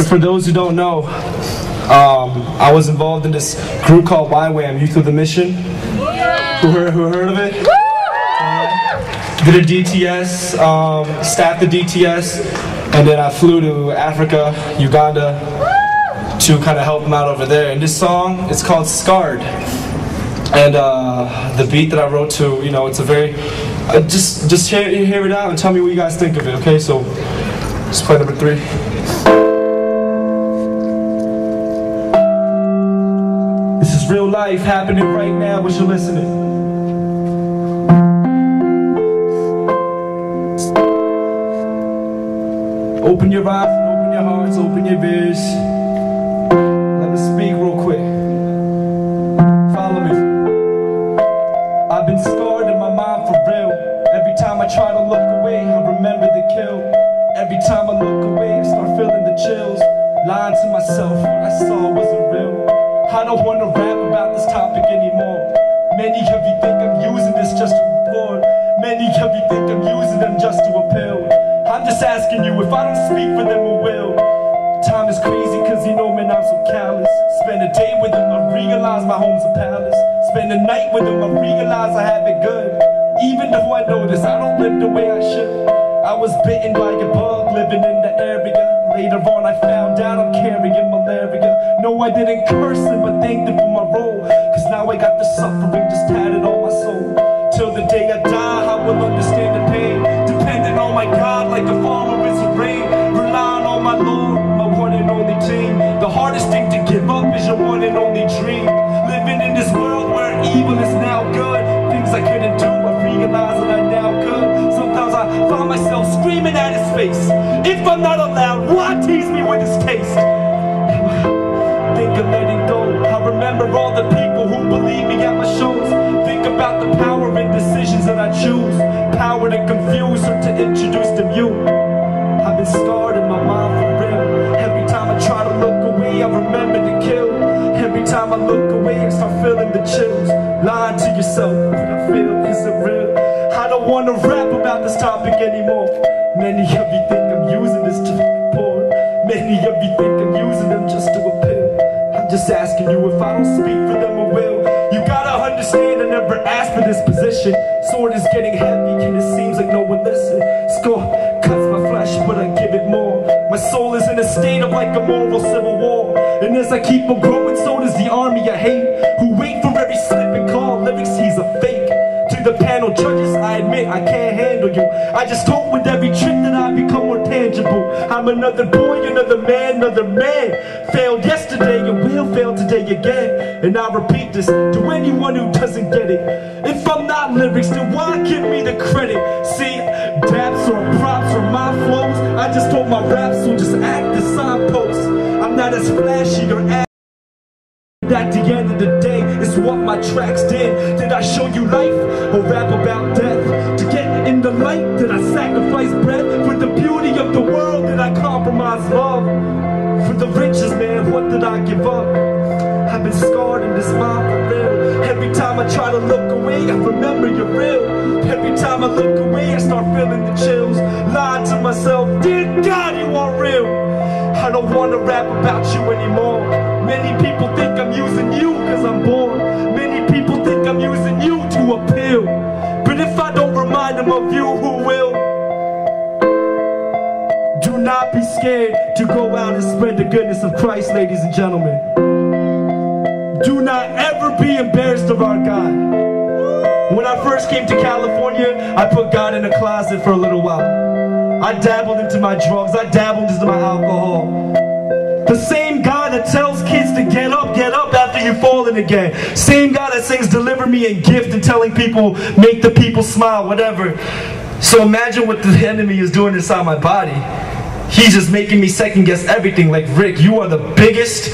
For those who don't know, I was involved in this group called YWAM, Youth of the Mission. Who heard of it? Did a DTS, staffed the DTS, and then I flew to Africa, Uganda, to kind of help them out over there. And this song, it's called Scarred. And the beat that I wrote to, you know, it's a very, just hear it out and tell me what you guys think of it, okay? So, let's play number 3. This is real life happening right now as you're listening. Open your eyes, open your hearts, open your ears. Let me speak real quick. Follow me. I've been scarred in my mind for real. Every time I try to look away, I remember the kill. Every time I look away, I start feeling the chills. Lying to myself, what I saw wasn't real. I don't want to rap about this topic anymore. Many of you think I'm using this just to report. Many of you think I'm using them just to appeal. I'm just asking you, if I don't speak for them, who will? Time is crazy cause you know, man, I'm so callous. Spend a day with them, I realize my home's a palace. Spend a night with them, I realize I have it good. Even though I know this, I don't live the way I should. I was bitten by a bug living in the area. Later on I found out I'm carrying malaria. No, I didn't curse him, but thanked him for my role. Cause now I got the suffering just tatted on my soul. Till the day I die, I will understand the pain. Depending on my God like a farmer is a rain. Relying on my Lord, my one and only team. The hardest thing to give up is your one and only dream. Living in this world where evil is now good. Things I couldn't do, I realize that I now could. Sometimes I find myself screaming at his face. If I'm not allowed, why tease me with his taste? Think of letting go. I remember all the people who believe me at my shows. Think about the power in decisions that I choose. Power to confuse or to introduce to you. I've been scarred in my mind for real. Every time I try to look away, I remember to kill. Every time I look away, I start feeling the chills. Lying to yourself, what I feel isn't real. I don't want to rap about this topic anymore. Many of you think I'm using this to report. Many of you think I'm using them just to appeal. I'm just asking you, if I don't speak for them, I will. You gotta understand, I never asked for this position. Sword is getting heavy and it seems like no one listens. Score cuts my flesh, but I give it more. My soul is in a state of like a moral civil war. And as I keep on growing, so does the army I hate, who wait for every slip and call lyrics he's a fake. To the panel judges, I admit I can't handle you. I just hope with every trick that I become more tangible. I'm another boy, another man, another man. Failed yesterday and will fail today again. And I repeat this to anyone who doesn't get it. If I'm not lyrics, then why give me the credit? See, daps or props or my flows, I just hope my raps will just act as signposts. I'm not as flashy or at the end of the day, it's what my tracks did. Did I show you life or rap about death? To get in the light, did I sacrifice breath? For the beauty of the world, did I compromise love? For the riches, man, what did I give up? I've been scarred in this mind for real. Every time I try to look away, I remember you're real. Every time I look away, I start feeling the chills. Lying to myself, dear God, you are real. I don't want to rap about you anymore. Many people think I'm using you cause I'm bored. Many people think I'm using you to appeal. But if I don't remind them of you, who will? Do not be scared to go out and spread the goodness of Christ, ladies and gentlemen. Do not ever be embarrassed of our God. When I first came to California, I put God in a closet for a little while. I dabbled into my drugs, I dabbled into my alcohol. The same God that tells kids to get up after you've fallen again. Same God that sings deliver me and gift and telling people, make the people smile, whatever. So imagine what the enemy is doing inside my body. He's just making me second guess everything. Like, Rick, you are the biggest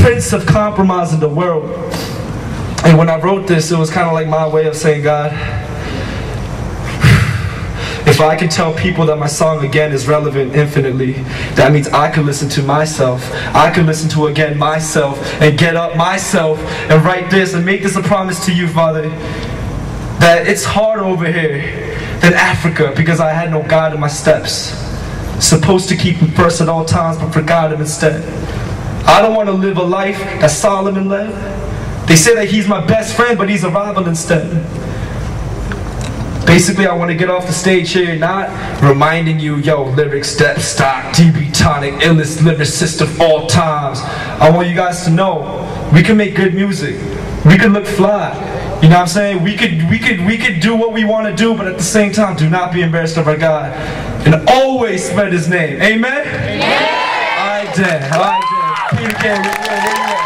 prince of compromise in the world. And when I wrote this, it was kind of like my way of saying, God, if I can tell people that my song again is relevant infinitely, that means I can listen to myself. I can listen to again myself and get up myself and write this and make this a promise to you, Father, that it's hard over here in Africa because I had no God in my steps. Supposed to keep him first at all times, but forgot him instead. I don't want to live a life that Solomon led. They say that he's my best friend, but he's a rival instead. Basically, I want to get off the stage here, not reminding you, yo, lyrics, step, stock, DB Tonic, illest lyricist of all times. I want you guys to know, we can make good music. We can look fly. You know what I'm saying? We could do what we want to do, but at the same time, do not be embarrassed of our God. And always spread his name. Amen? Amen. All right, then. All right, then. Peter K.